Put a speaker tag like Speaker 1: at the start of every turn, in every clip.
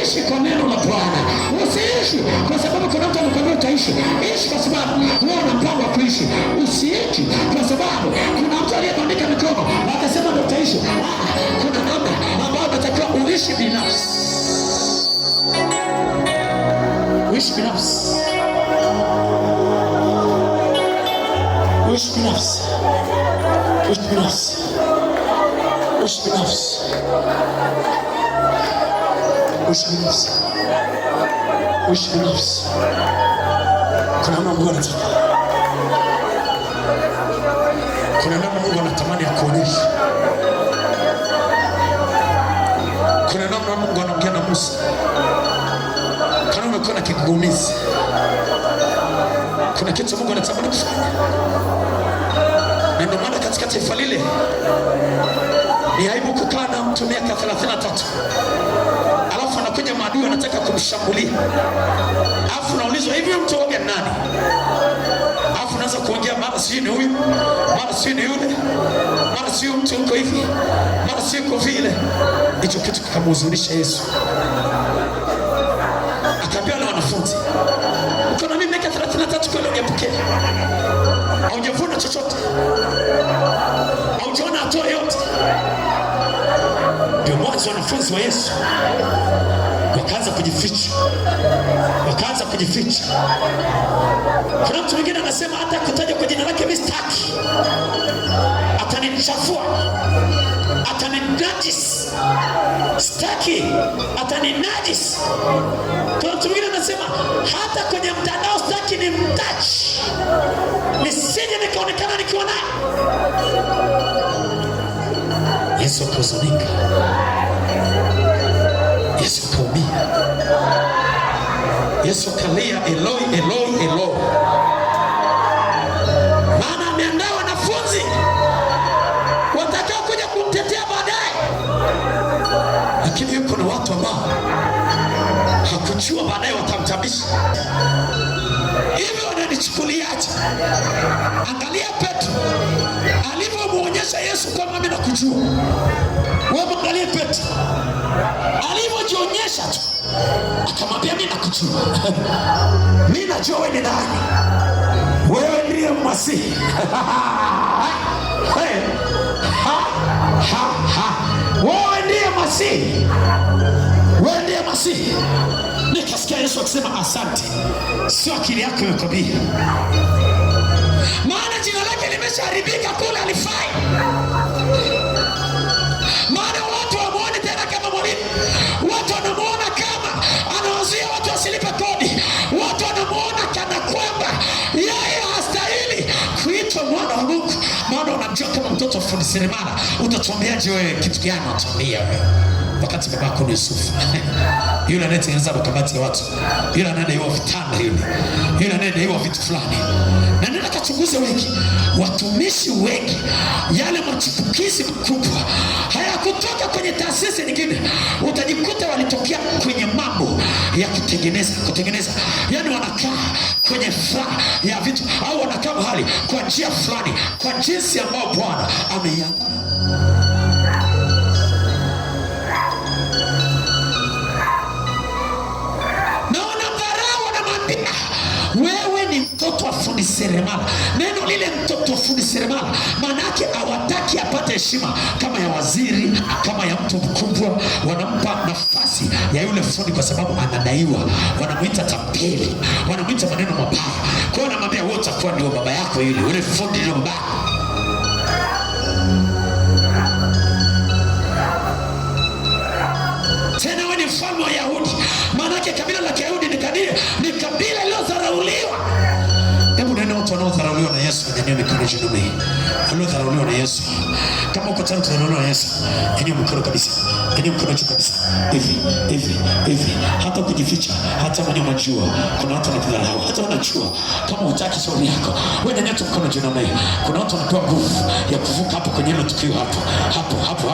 Speaker 1: Ishi kwa neno la Bwana. Usiishi kwa sababu kuna mtu anakuambia utaishi. Ishi kwa sababu wewe una mpango wa kuishi. Usiishi kwa sababu kuna mtu aliyebandika mikono akasema ndio utaishi. Kuna namna ambayo unatakiwa uishi binafsi. Uishi binafsi. Uishi binafsi. Uishi binafsi. Uishi binafsi. Uishi binafsi. Uishi binafsi. Kuna namna Mungu anataka. Kuna namna Mungu anatamani akuonyeshe. Kuna namna Mungu anaongea na Musa. Kana umekuwa na kigugumizi. Kuna kitu Mungu anatamani kufanya. Na ndio maana katika taifa lile ni aibu kukaa na mtu miaka 33. Alafu anakuja maadui anataka kumshambulia. Alafu naulizwa hivi mtu wage nani? Alafu anaanza kuongea mara si ni huyu, mara si ni yule, mara si mtu uko hivi, mara si uko vile. Hicho kitu kikamhuzunisha Yesu. Akaambia na wanafunzi, uko na mimi miaka 33 kweli ungepokea? Haujavuna chochote. Haujaona hatua yote. Ndio mwanzo wanafunzi wa Yesu wakaanza kujificha. Wakaanza kujificha. Kuna mtu mwingine anasema hata kutaja kwa jina lake mistaki. Atanichafua. Ataninajis. Staki. Ataninajis. Kuna mtu mwingine anasema hata kwenye mtandao staki ni mtachi. Nisije nikaonekana nikiwa naye. Yesu akahuzunika. Yesu akaumia. Yesu akalia, Eloi, Eloi, Eloi. Maana ameandaa wanafunzi watakao kuja kumtetea baadaye. Lakini yuko na watu ambao hakujua baadaye watamtabisha. Hivyo wananichukuliaje? Angalia Petro alivyomuonyesha Yesu kwamba mimi nakujua. Wewe angalia Petro alivyojionyesha tu, akamwambia mimi nakujua. Mimi najua wewe ni nani. Wewe ndiye Masihi. Wewe ndiye Masihi. Wewe ndiye Masihi. Nikasikia Yesu akisema asante. Sio akili yako imekwambia. Maana jina lake limeshaharibika kule alifai. Maana watu wamuone tena kama mwalimu. Watu wanamuona kama anawazuia watu wasilipe kodi. Watu wanamuona kana kwamba yeye hastahili kuitwa mwana wa Mungu. Maana unamjua kama mtoto fundi seremala. Utatuambiaje wewe kitu gani unatuambia wewe? Wakati babako ni Yusufu. Yule anayetengeneza makabati ya watu. Yule anayedaiwa vitanda yule anayedaiwa vitu fulani. Na nenda kachunguze wengi. Watumishi wengi yale machipukizi makubwa hayakutoka kwenye taasisi nyingine. Utajikuta walitokea kwenye mambo ya kutengeneza. Yaani wanakaa kwenye furaha ya vitu au wanakaa mahali kwa njia fulani, kwa jinsi ambayo Bwana ameiandaa. Wewe ni mtoto wa fundi seremala. Neno lile mtoto wa fundi seremala maana yake hawataki apate heshima kama ya waziri, kama ya mtu mkubwa. Wanampa nafasi ya yule fundi, kwa sababu anadaiwa. Wanamuita tapeli, wanamuita maneno mabaya. Kwa hiyo anamwambia wewe utakuwa ndio baba yako, yule fundi ndio baba. Tena wewe ni mfalme wa Yahudi. Maana yake kabila la Kiyahudi ni kabila lililodharauliwa. Hebu nenda watu wanaodharauliwa na Yesu, nyanyua mikono juu namna hii. Wanaodharauliwa na Yesu. Kama uko tayari kudharauliwa na Yesu, nyanyua mikono kabisa. Nyanyua mikono juu kabisa. Hivi. Hata kujificha, hata mwenye unajua kuna watu wanakudharau. Hata unajua kama hutaki shauri yako, wewe nyanyua mikono juu namna hii. Kuna watu wanapewa nguvu ya kuvuka hapo kwenye hilo tukio hapo.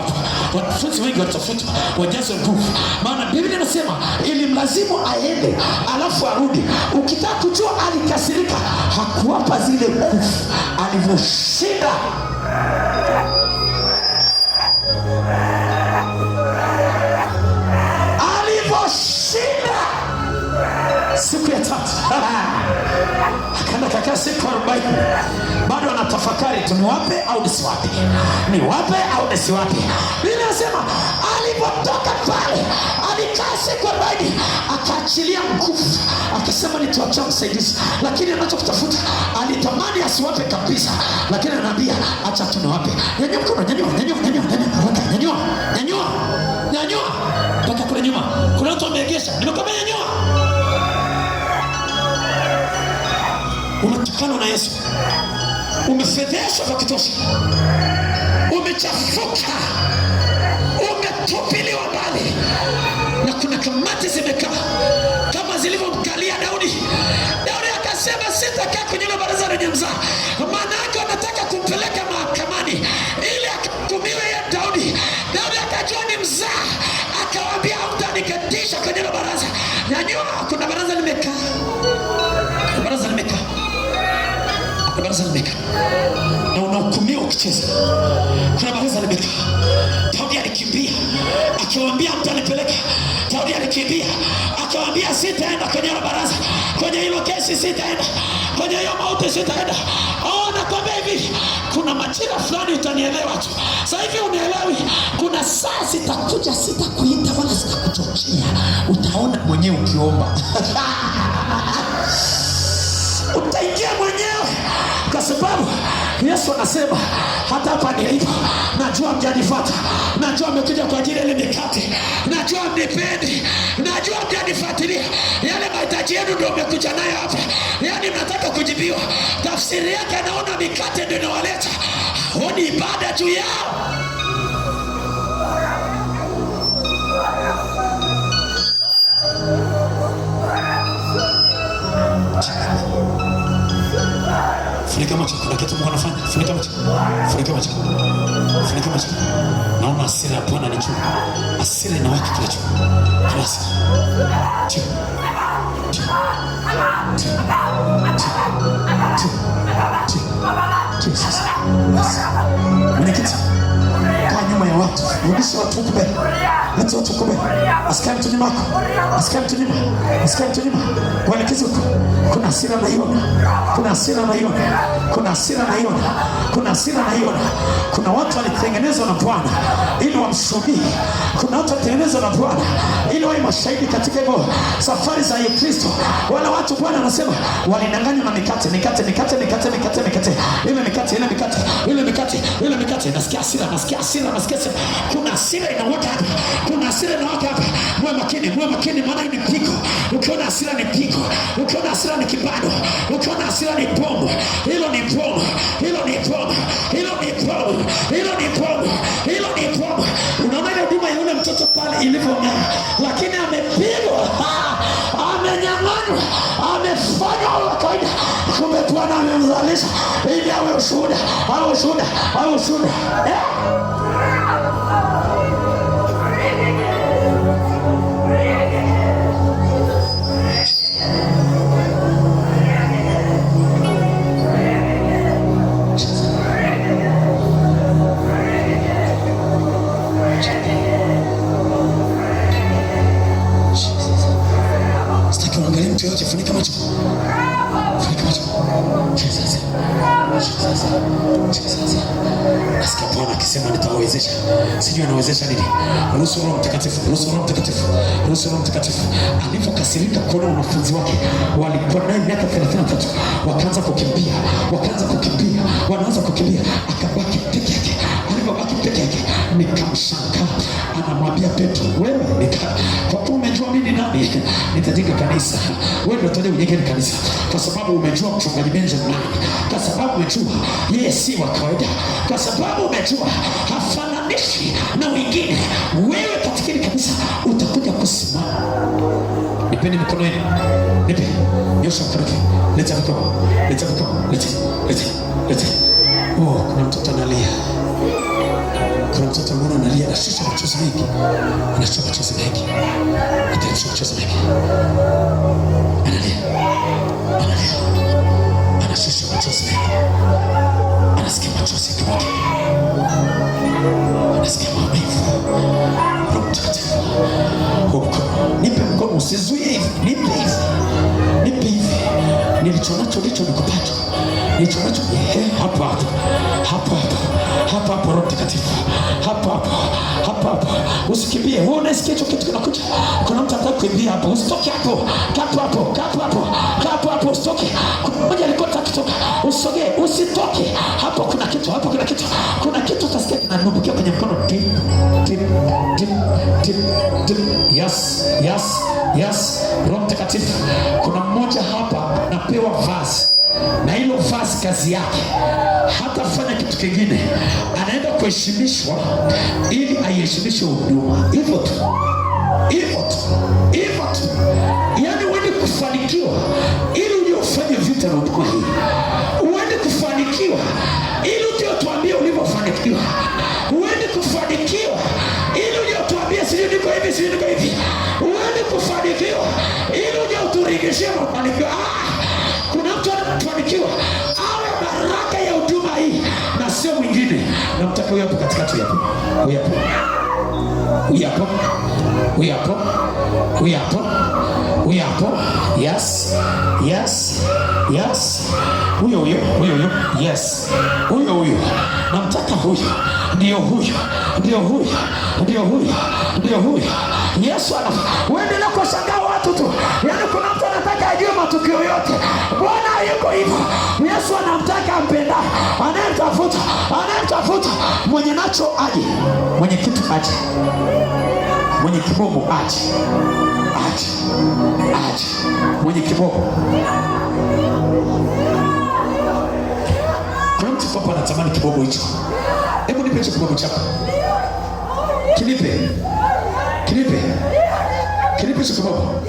Speaker 1: Wanafunzi wengi watafutwa wajaze nguvu. Maana Biblia inasema ilimlazimu aende alafu arudi. Ukitaka kujua alikasirika, hakuwapa zile nguvu alivyoshinda. Siku ya 3 akaenda kakaa siku 40. Bado anatafakari, niwape au nisiwape? Niwape au nisiwape? Biblia inasema alipotoka pale alikaa siku 40, akaachilia nguvu, akasema nitawachia msaidizi. Lakini anachokitafuta alitamani asiwape kabisa, lakini anaambia acha tu niwape. Nyanyua mkono, nyanyua mpaka kule nyuma. Kuna watu wameegesha, nimekwambia nyanyua. Umetukana na Yesu, umefedheshwa vya kutosha, umechafuka, umetupiliwa mbali, na kuna kamati zimekaa kama zilivyomkalia Daudi. Daudi akasema sitakaa kwenye baraza lenye mzaa. Maana yake wanataka kumpeleka mahakamani ili akahukumiwe ya Daudi. Daudi akajua ni mzaa, akawaambia hamtaniketisha kwenye baraza. Nyanyua, kuna baraza limekaa. Na unahukumiwa ukicheza. Kuna baraza limekaa. Daudi alikimbia akiwaambia mtanipeleka. Daudi alikimbia akiwaambia sitaenda kwenye baraza, kwenye hilo kesi sitaenda, kwenye hiyo mauti sitaenda. Nakwambia hivi, kuna majira fulani utanielewa tu. Sasa hivi unielewi, kuna saa sitakuja, sitakuita wala sitakuchochea. Utaona mwenyewe ukiomba. Utaingia mwenyewe, kwa sababu Yesu anasema hata hapa nilipo najua mjanifuata, najua mmekuja kwa ajili ya ile mikate, najua mnipendi, najua mjanifuatilia. Yale mahitaji yenu ndio mmekuja nayo hapa. Yaani mnataka kujibiwa. Tafsiri yake anaona mikate ndio inawaleta, haoni ibada juu yao. Funika macho, kuna kitu Mungu anafanya. Funika macho. Naona hasira ya Bwana ni juu. Hasira inawaka kila juu. Klasi. Mwenyekiti, kaa nyuma ya watu. Rudisha watu huku mbele. Leta watu huku mbele. Asikae mtu nyuma. Waelekeze huku. Kuna hasira naiona. Kuna watu walitengenezwa na Bwana ili wamshuhudie. Kuna watu walitengenezwa na Bwana ili wawe mashahidi katika hivyo safari za Kristo. Wala watu Bwana anasema walidanganywa na mikate. Ile mikate. Nasikia hasira. Kuna hasira inawaka hapa. Mwe makini, maana ni pigo. Ukiona hasira ni pigo. Ukiona hasira ni kibado. Ukiona hasira ni bomu. Hilo ni bomu. Unaona ile huduma ya yule mtoto pale ilivyong'aa, lakini amepigwa, amenyang'anywa, amefanywa wa kawaida. Kumbe Bwana amemzalisha ili awe ushuhuda. Funika macho. Nasikia Bwana akisema nitawawezesha. Sijui anawezesha nini. Ruhusu Roho Mtakatifu. akaruhusu Roho Mtakatifu. Alipokasirika kuona wanafunzi wake walikuwa naye miaka 33 wakaanza kukimbia, wanaanza kukimbia, akabaki peke yake. Alipobaki peke yake, nikamshangaa, anamwambia Petro, wewe kwa kuwa umejua mimi ni nani, nitajenga kanisa. Wewe ndio utaje ujenge kanisa, kwa sababu umejua mchungaji Benjamin nani, kwa sababu umejua yeye si wa kawaida, kwa sababu umejua hafananishi na wengine. Wewe katika kanisa utakuja kusimama. Nipeni mikono yenu, nipe, nyosha mkono, leta mikono, leta. Oh, kuna mtoto analia. Kuna mtoto mwana analia, anashusha machozi mengi. Analia. Anashusha machozi mengi. Anasikia machozi mengi. Anasikia maumivu. Roho Mtakatifu. Nipe mkono, usizuie hivi. Nipe hivi. Nilichonacho ndicho nikupata. Nilichonacho hapo Roho Mtakatifu. Hapo. Usikimbie. Wewe unasikia hicho kitu kinakuja. Kuna mtu anataka kukimbia hapo. Usitoke hapo. Kaa hapo. Usitoke. Mmoja alikuwa anataka kutoka. Usogee. Usitoke. Hapo kuna kitu. Kuna kitu utasikia kinanumbukia kwenye mkono. Tip. Yes. Roho Mtakatifu. Kuna mmoja hapa napewa vazi. Na hilo vazi kazi yake hatafanya kitu kingine, anaenda kuheshimishwa ili aiheshimishe huduma. Hivyo tu. Yaani uende kufanikiwa ili uje ufanye vita na huduma hii. Uende kufanikiwa ili uje utuambie ulivyofanikiwa. Uende kufanikiwa ili uje utuambie sisi niko hivi. Uende kufanikiwa ili uje uturigishie mafanikio. Kuna mtu anafanikiwa awe baraka ya huduma hii na sio mwingine. Namtaka huyo hapo katikati hapo. Huyo hapo. Yes. Huyo. Yes. Huyo. Namtaka huyo. Ndio huyo. Yesu wewe ndio kushangaa watu tu. Yaani kuna mtu anataka ajue matukio yote. Bwana yuko hivyo. Yesu anamtaka ampenda. Anayemtafuta mwenye nacho aje. Mwenye kitu aje. Mwenye kibogo aje. Mwenye kibogo. Kuna mtu hapa anatamani kibogo hicho. Hebu nipe hicho kibogo chako. Kinipe hicho kibogo.